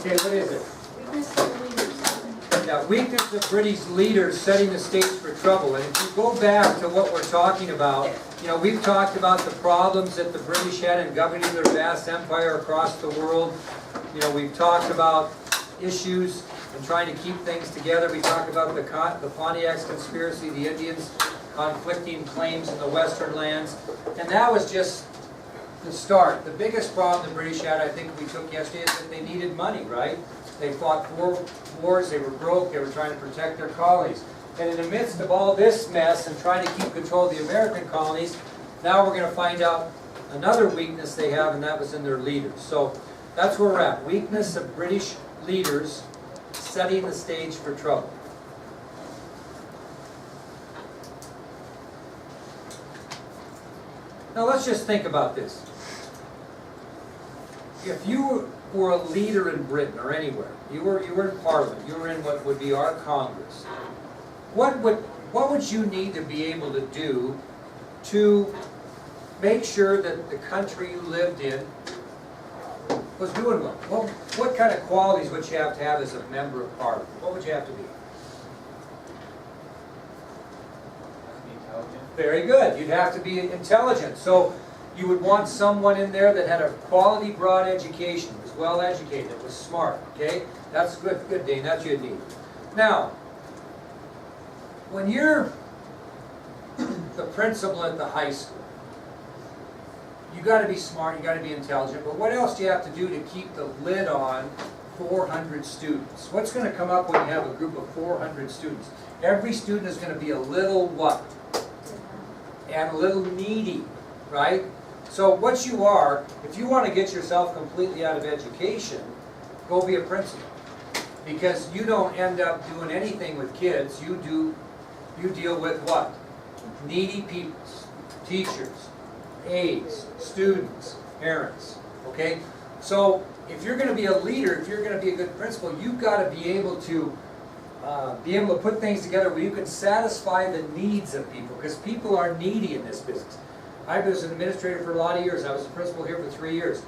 Okay, what is it? Weakness of leaders. Yeah, weakness of British leaders setting the stage for trouble. And if you go back to what we're talking about, you know, we've talked about the problems that the British had in governing their vast empire across the world. You know, we've talked about issues and trying to keep things together. We talked about the Pontiac's conspiracy, the Indians conflicting claims in the western lands. And that was just the start. The biggest problem the British had, I think we took yesterday, is that they needed money, right? They fought 4 wars, they were broke, they were trying to protect their colonies. And in the midst of all this mess and trying to keep control of the American colonies, now we're going to find out another weakness they have, and that was in their leaders. So that's where we're at. Weakness of British leaders setting the stage for trouble. Now let's just think about this. If you were a leader in Britain or anywhere, you were in Parliament, you were in what would be our Congress, what would you need to be able to do to make sure that the country you lived in was doing well? What kind of qualities would you have to have as a member of Parliament? What would you have to be? Intelligent. Very good. You'd have to be intelligent. So you would want someone in there that had a quality, broad education, was well educated, was smart. Okay? That's good, Dane. That's what you'd need. Now, when you're the principal at the high school, you got to be smart, you got to be intelligent, but what else do you have to do to keep the lid on 400 students? What's going to come up when you have a group of 400 students? Every student is going to be a little what? And a little needy, right? So what you are, if you want to get yourself completely out of education, go be a principal. Because you don't end up doing anything with kids, you deal with what? Needy people, teachers, aides, students, parents, okay? So if you're going to be a leader, if you're going to be a good principal, you've got to be able to put things together where you can satisfy the needs of people, because people are needy in this business. I was an administrator for a lot of years. I was a principal here for 3 years.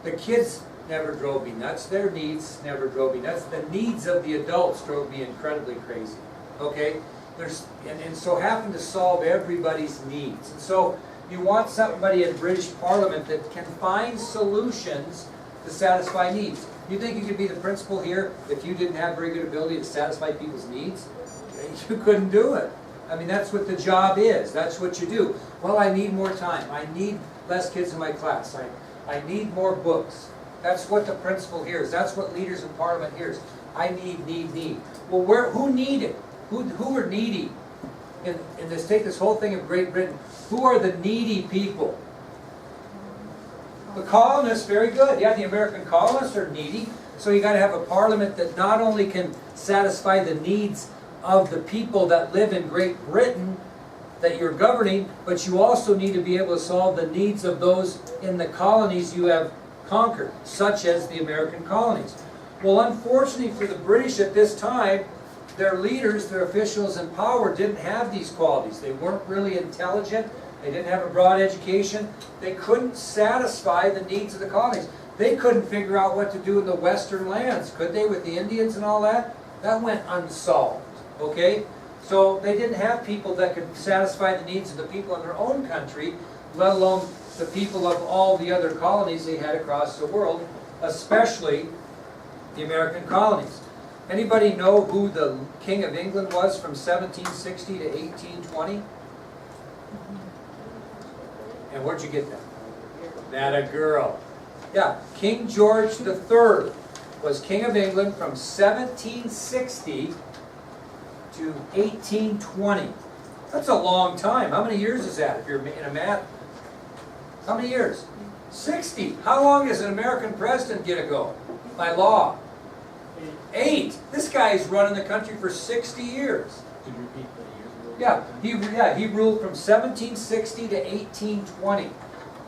The kids never drove me nuts. Their needs never drove me nuts. The needs of the adults drove me incredibly crazy, okay? And so having to solve everybody's needs. And so you want somebody in British Parliament that can find solutions to satisfy needs. You think you could be the principal here if you didn't have very good ability to satisfy people's needs? You couldn't do it. I mean, that's what the job is. That's what you do. Well, I need more time. I need less kids in my class. I need more books. That's what the principal hears. That's what leaders in Parliament hears. I need. Well, who needed? Who are needy? In this, take this whole thing of Great Britain. Who are the needy people? The colonists, very good. Yeah, the American colonists are needy. So you got to have a parliament that not only can satisfy the needs of the people that live in Great Britain that you're governing, but you also need to be able to solve the needs of those in the colonies you have conquered, such as the American colonies. Well, unfortunately for the British at this time, their leaders, their officials in power didn't have these qualities. They weren't really intelligent. They didn't have a broad education. They couldn't satisfy the needs of the colonies. They couldn't figure out what to do in the western lands, could they, with the Indians and all that? That went unsolved, okay? So they didn't have people that could satisfy the needs of the people in their own country, let alone the people of all the other colonies they had across the world, especially the American colonies. Anybody know who the King of England was from 1760 to 1820? And where'd you get that? That a girl. Yeah, King George III was King of England from 1760 to 1820. That's a long time. How many years is that if you're in a math? How many years? 60. How long does an American president get to go? By law? 8. This guy's running the country for 60 years. Could you repeat the years? Yeah, he ruled from 1760 to 1820.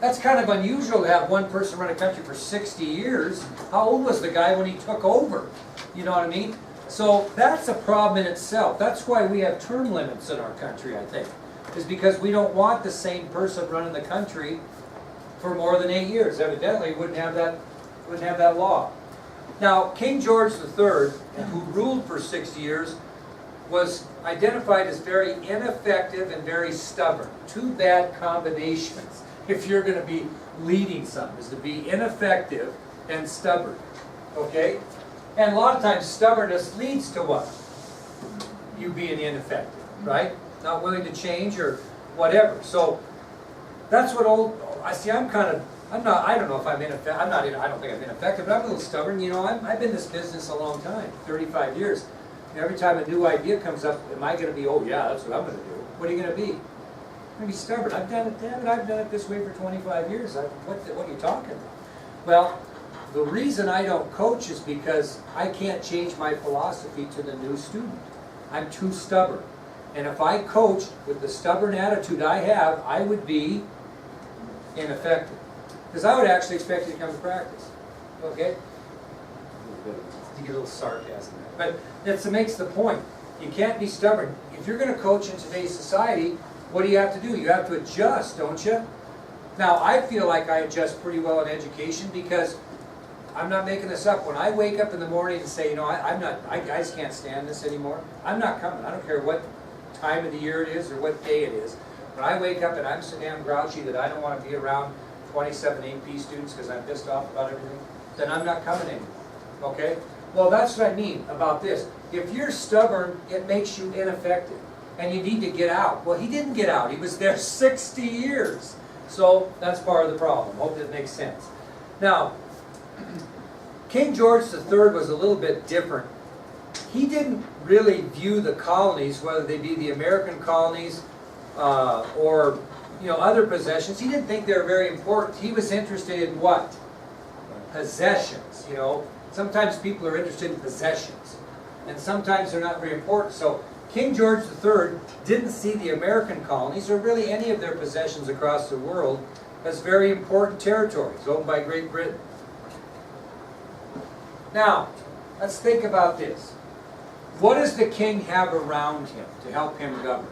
That's kind of unusual to have one person run a country for 60 years. How old was the guy when he took over? You know what I mean? So that's a problem in itself. That's why we have term limits in our country, I think. Is because we don't want the same person running the country for more than 8 years. Evidently, we wouldn't have that law. Now, King George III, who ruled for 60 years, was identified as very ineffective and very stubborn. Two bad combinations if you're going to be leading something, is to be ineffective and stubborn. Okay? And a lot of times stubbornness leads to what? You being ineffective, right? Not willing to change or whatever. So that's what I don't know if I'm ineffective. I don't think I'm ineffective, but I'm a little stubborn. You know, I've been in this business a long time, 35 years. And every time a new idea comes up, am I going to be, oh yeah, that's what I'm going to do? What are you going to be? I'm going to be stubborn. I've done it, damn it, I've done it this way for 25 years. What are you talking about? Well, the reason I don't coach is because I can't change my philosophy to the new student. I'm too stubborn. And if I coached with the stubborn attitude I have, I would be ineffective. Because I would actually expect you to come to practice. Okay? You get a little sarcasm there. But that makes the point. You can't be stubborn. If you're going to coach in today's society, what do you have to do? You have to adjust, don't you? Now, I feel like I adjust pretty well in education because I'm not making this up. When I wake up in the morning and say, you know, I just can't stand this anymore, I'm not coming. I don't care what time of the year it is or what day it is. When I wake up and I'm so damn grouchy that I don't want to be around 27 AP students because I'm pissed off about everything, then I'm not coming anymore. Okay? Well, that's what I mean about this. If you're stubborn, it makes you ineffective. And you need to get out. Well, he didn't get out. He was there 60 years. So that's part of the problem. Hope that makes sense. Now, King George III was a little bit different. He didn't really view the colonies, whether they be the American colonies or other possessions. He didn't think they were very important. He was interested in what? Possessions. Sometimes people are interested in possessions, and sometimes they're not very important. So King George III didn't see the American colonies, or really any of their possessions across the world, as very important territories owned by Great Britain. Now, let's think about this. What does the king have around him to help him govern?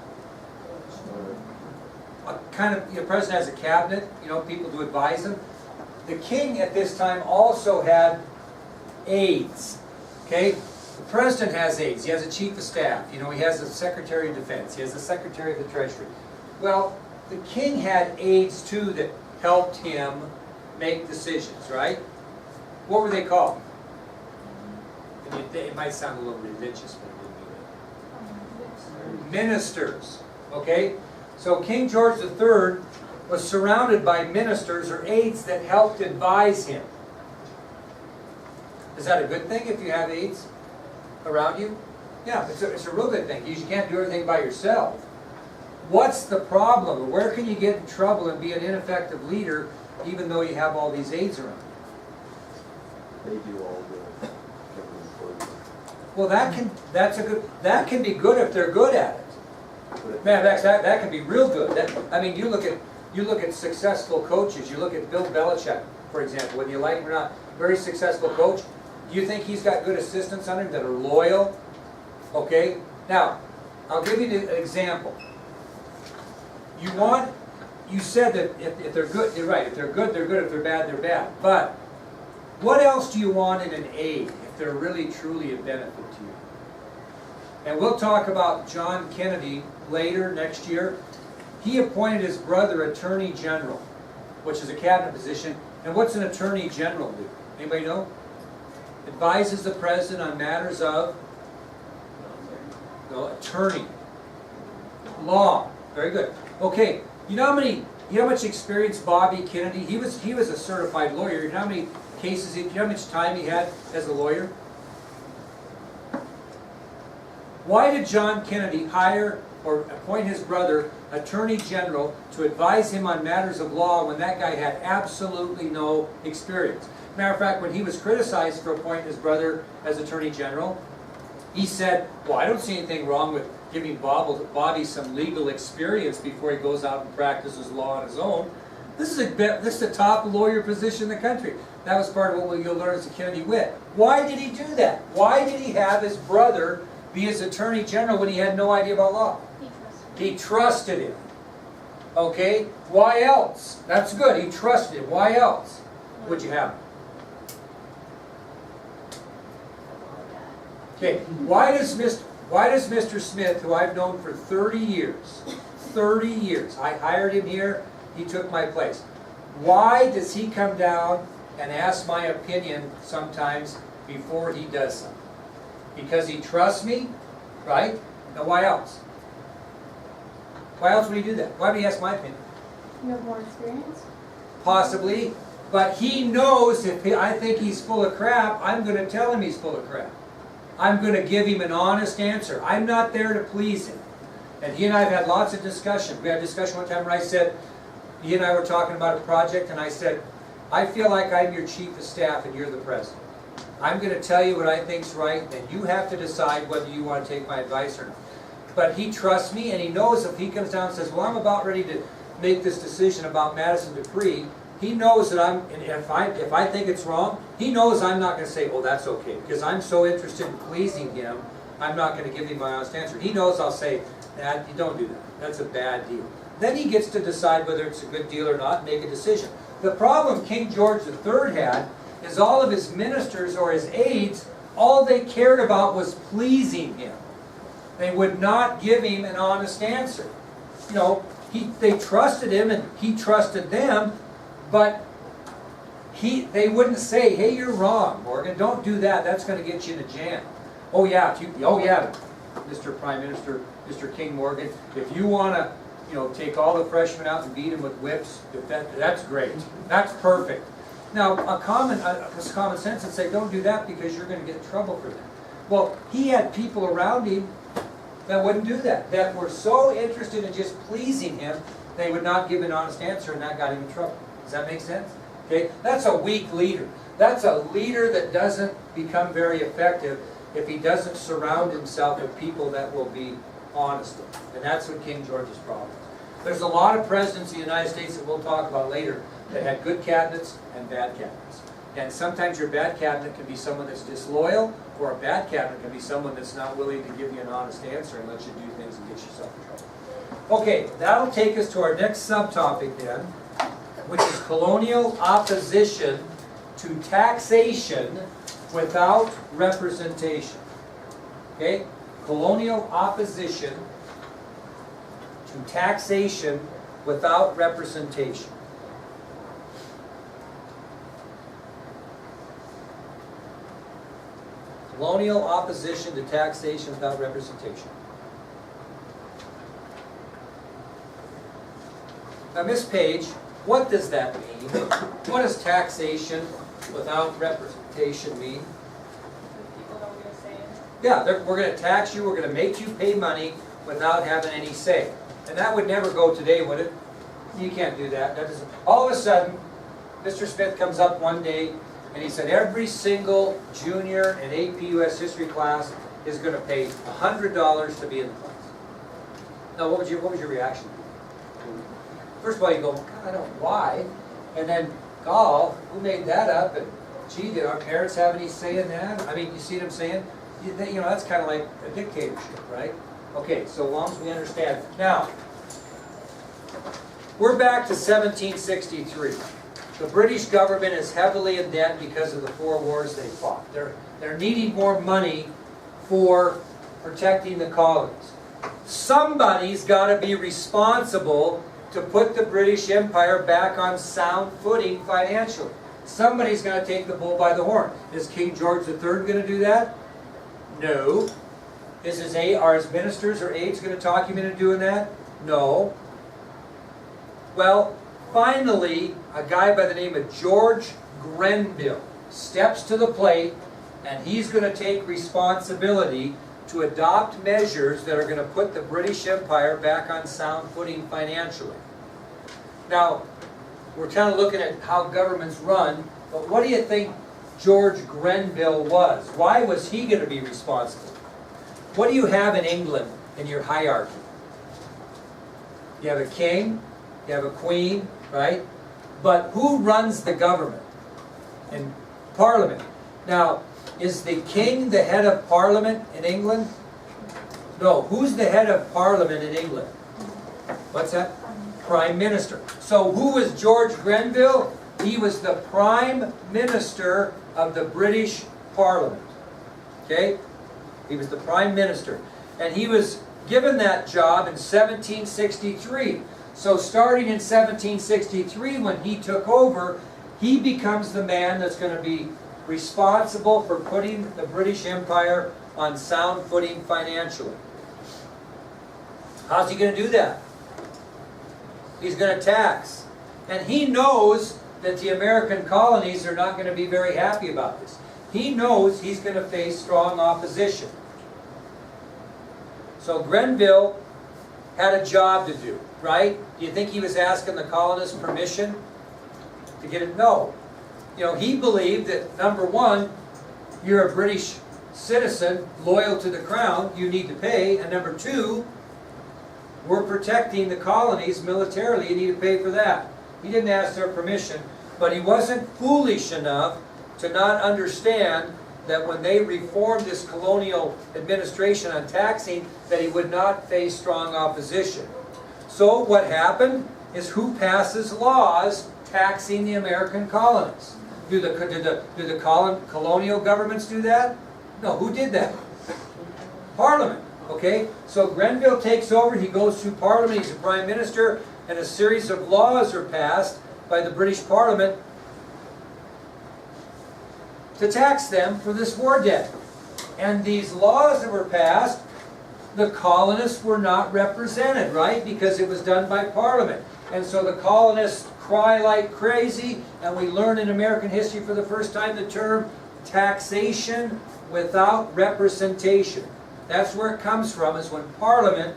The president has a cabinet, people to advise him. The king at this time also had aides. Okay? The president has aides. He has a chief of staff. He has a secretary of defense. He has a secretary of the treasury. Well, the king had aides too that helped him make decisions, right? What were they called? And it might sound a little religious, but it didn't mean it. Ministers. Okay? So King George III was surrounded by ministers or aides that helped advise him. Is that a good thing if you have aides around you? Yeah, it's a real good thing. You can't do everything by yourself. What's the problem? Where can you get in trouble and be an ineffective leader even though you have all these aides around you? They do all the government work. Well, that can be good if they're good at it. Man, that can be real good. You look at successful coaches. You look at Bill Belichick, for example, whether you like him or not, very successful coach. Do you think he's got good assistants under him that are loyal? Okay? Now, I'll give you an example. You said that if they're good, you're right. If they're good, they're good. If they're bad, they're bad. But what else do you want in an aide if they're really, truly a benefit to you? And we'll talk about John Kennedy later next year. He appointed his brother Attorney General, which is a cabinet position. And what's an Attorney General do? Anybody know? Advises the president on matters of attorney. Law. Very good. Okay. You know how much experience Bobby Kennedy? He was a certified lawyer. You know how many cases? You know how much time he had as a lawyer? Why did John Kennedy hire or appoint his brother Attorney General to advise him on matters of law when that guy had absolutely no experience? Matter of fact, when he was criticized for appointing his brother as Attorney General, he said, well, I don't see anything wrong with giving Bobby some legal experience before he goes out and practices law on his own. This is the top lawyer position in the country. That was part of what you'll learn as a Kennedy wit. Why did he do that? Why did he have his brother be his Attorney General when he had no idea about law? He trusted him. Okay? Why else? That's good. He trusted him. Why else would you have him? Okay, why does Mr. Smith, who I've known for 30 years, I hired him here, he took my place. Why does he come down and ask my opinion sometimes before he does something? Because he trusts me, right? Now why else? Why else would he do that? Why would he ask my opinion? You have more experience? Possibly, but he knows if I think he's full of crap, I'm going to tell him he's full of crap. I'm going to give him an honest answer. I'm not there to please him. And he and I have had lots of discussion. We had a discussion one time where I said, he and I were talking about a project, and I said, I feel like I'm your chief of staff and you're the president. I'm going to tell you what I think's right, and you have to decide whether you want to take my advice or not. But he trusts me, and he knows if he comes down and says, well, I'm about ready to make this decision about Madison Dupree, he knows that if I think it's wrong, he knows I'm not going to say, oh, that's okay, because I'm so interested in pleasing him, I'm not going to give him my honest answer. He knows I'll say, nah, you don't do that. That's a bad deal. Then he gets to decide whether it's a good deal or not, make a decision. The problem King George III had is all of his ministers or his aides, all they cared about was pleasing him. They would not give him an honest answer. You know, they trusted him and he trusted them, but they wouldn't say, hey, you're wrong, Morgan, don't do that, that's going to get you in a jam. Oh yeah, Mr. Prime Minister, Mr. King Morgan, if you want to take all the freshmen out and beat them with whips, that's great, that's perfect. Now, common sense would say, don't do that because you're going to get in trouble for that. Well, he had people around him that wouldn't do that, that were so interested in just pleasing him, they would not give an honest answer, and that got him in trouble. Does that make sense? Okay, that's a weak leader. That's a leader that doesn't become very effective if he doesn't surround himself with people that will be honest. And that's what King George's problem is. There's a lot of presidents in the United States that we'll talk about later that had good cabinets and bad cabinets. And sometimes your bad cabinet can be someone that's disloyal, or a bad cabinet can be someone that's not willing to give you an honest answer and let you do things and get yourself in trouble. Okay, that'll take us to our next subtopic then, which is colonial opposition to taxation without representation. Okay? Colonial opposition to taxation without representation. Colonial opposition to taxation without representation. Now, Miss Page, what does that mean? What does taxation without representation mean? People don't get a say in it. Yeah, we're going to tax you, we're going to make you pay money without having any say. And that would never go today, would it? You can't do that. That doesn't. All of a sudden, Mr. Smith comes up one day and he said every single junior and AP US history class is going to pay $100 to be in the class. Now, what was your reaction? First of all, you go, God, I don't know why. And then, golf, who made that up? And gee, did our parents have any say in that? I mean, you see what I'm saying? That's kind of like a dictatorship, right? Okay, so long as we understand. Now, we're back to 1763. The British government is heavily in debt because of the 4 wars they fought. They're needing more money for protecting the colonies. Somebody's got to be responsible to put the British Empire back on sound footing financially. Somebody's going to take the bull by the horn. Is King George III going to do that? No. Are his ministers or aides going to talk him into doing that? No. Well, finally, a guy by the name of George Grenville steps to the plate, and he's going to take responsibility to adopt measures that are going to put the British Empire back on sound footing financially. Now, we're kind of looking at how governments run, but what do you think George Grenville was? Why was he going to be responsible? What do you have in England in your hierarchy? You have a king, you have a queen, right? But who runs the government? And Parliament. Now, is the king the head of Parliament in England? No. Who's the head of Parliament in England? What's that? Prime Minister. So who was George Grenville? He was the Prime Minister of the British Parliament. Okay? He was the prime minister. And he was given that job in 1763. So starting in 1763, when he took over, he becomes the man that's going to be responsible for putting the British Empire on sound footing financially. How's he going to do that? He's going to tax. And he knows that the American colonies are not going to be very happy about this. He knows he's going to face strong opposition. So Grenville had a job to do, right? Do you think he was asking the colonists permission to get it? No. You know, he believed that, number one, you're a British citizen, loyal to the crown, you need to pay. And number two, we're protecting the colonies militarily, you need to pay for that. He didn't ask their permission, but he wasn't foolish enough to not understand that when they reformed this colonial administration on taxing, that he would not face strong opposition. So what happened is, who passes laws taxing the American colonies? Do the colonial governments do that? No, who did that? Parliament. Okay, so Grenville takes over, he goes through Parliament, he's the Prime Minister, and a series of laws are passed by the British Parliament to tax them for this war debt. And these laws that were passed, the colonists were not represented, right? Because it was done by Parliament. And so the colonists cry like crazy, and we learn in American history for the first time the term taxation without representation. That's where it comes from, is when Parliament,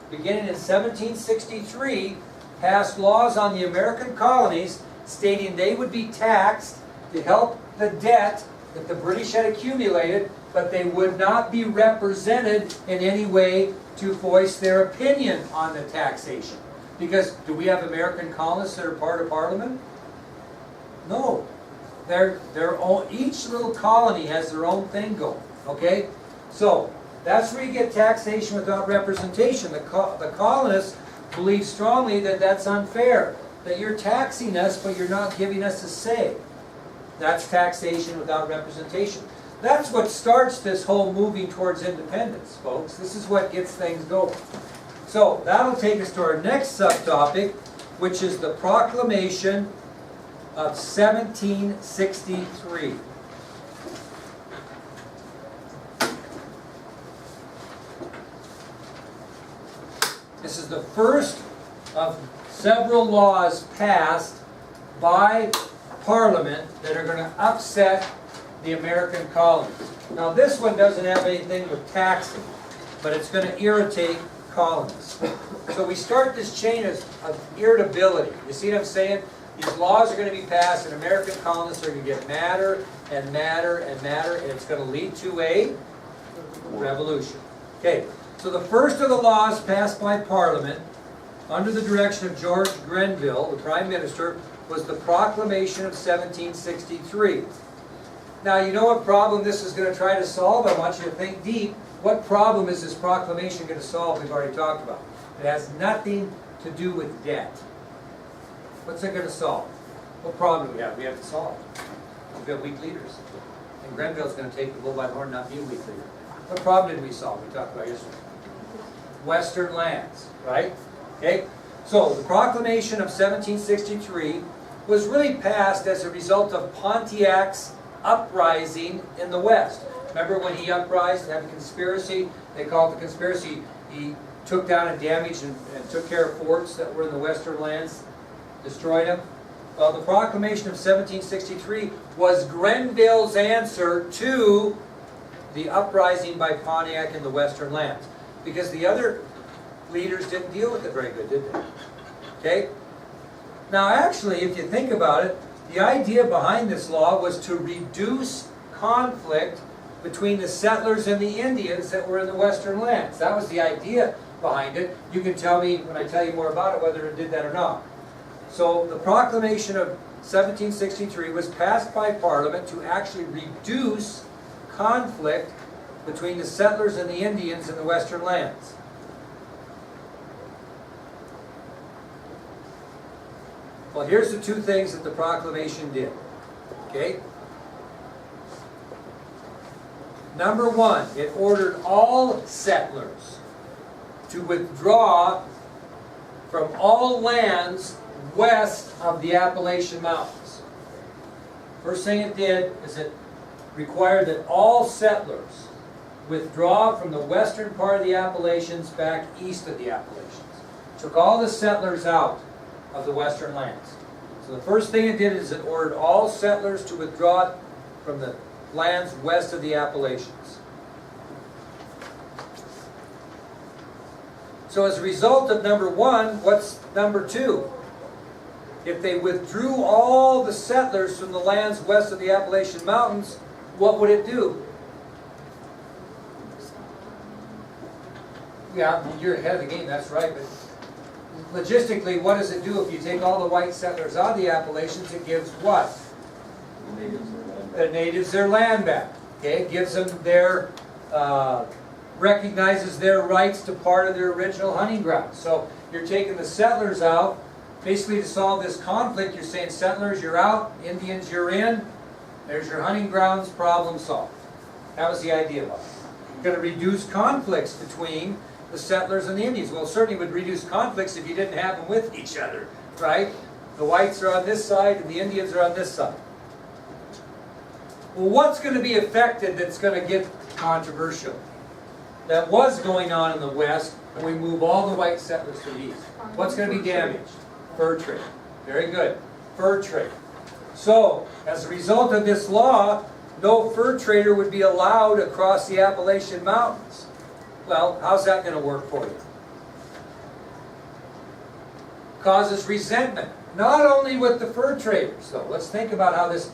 beginning in 1763, passed laws on the American colonies stating they would be taxed to help the debt that the British had accumulated, but they would not be represented in any way to voice their opinion on the taxation. Because do we have American colonists that are part of Parliament? No. Each little colony has their own thing going. Okay? So, that's where you get taxation without representation. The colonists believe strongly that that's unfair. That you're taxing us, but you're not giving us a say. That's taxation without representation. That's what starts this whole moving towards independence, folks. This is what gets things going. So, that'll take us to our next subtopic, which is the Proclamation of 1763. This is the first of several laws passed by Parliament that are going to upset the American colonies. Now this one doesn't have anything with taxing, but it's going to irritate colonists. So we start this chain of irritability. You see what I'm saying? These laws are going to be passed, and American colonists are going to get madder and madder and madder, and it's going to lead to a revolution. Okay, so the first of the laws passed by Parliament, under the direction of George Grenville, the Prime Minister, was the Proclamation of 1763. Now, you know what problem this is going to try to solve? I want you to think deep. What problem is this proclamation going to solve? We've already talked about. It has nothing to do with debt. What's it going to solve? What problem do we have? We have to solve. We've got weak leaders. And Grenville's going to take the bull by the horn, not be a weak leader. What problem did we solve? We talked about yesterday. Western lands, right? Okay? So, the Proclamation of 1763 was really passed as a result of Pontiac's uprising in the West. Remember when he uprised, had a conspiracy? They called it the conspiracy. He took down and damaged and took care of forts that were in the Western lands, destroyed them. Well, the Proclamation of 1763 was Grenville's answer to the uprising by Pontiac in the Western lands. Because the other leaders didn't deal with it very good, did they? Okay? Now actually, if you think about it, the idea behind this law was to reduce conflict between the settlers and the Indians that were in the Western lands. That was the idea behind it. You can tell me, when I tell you more about it, whether it did that or not. So the Proclamation of 1763 was passed by Parliament to actually reduce conflict between the settlers and the Indians in the Western lands. Well, here's the two things that the proclamation did. Okay? Number one, it ordered all settlers to withdraw from all lands west of the Appalachian Mountains. First thing it did is it required that all settlers withdraw from the western part of the Appalachians back east of the Appalachians. Took all the settlers out of the western lands. So the first thing it did is it ordered all settlers to withdraw from the lands west of the Appalachians. So as a result of number one, what's number two? If they withdrew all the settlers from the lands west of the Appalachian Mountains, what would it do? Yeah, you're ahead of the game, that's right, but logistically, what does it do if you take all the white settlers out of the Appalachians? It gives what? The natives their land back. Okay, it gives them their, recognizes their rights to part of their original hunting grounds. So you're taking the settlers out, basically to solve this conflict. You're saying settlers, you're out, Indians, you're in. There's your hunting grounds, problem solved. That was the idea of it. You're going to reduce conflicts between the settlers and the Indians. Well, it certainly would reduce conflicts if you didn't have them with each other, right? The whites are on this side and the Indians are on this side. Well, what's going to be affected that's going to get controversial? That was going on in the West when we move all the white settlers to the east. What's going to be damaged? Fur trade. Very good. Fur trade. So, as a result of this law, no fur trader would be allowed across the Appalachian Mountains. Well, how's that going to work for you? Causes resentment. Not only with the fur traders, though. Let's think about how this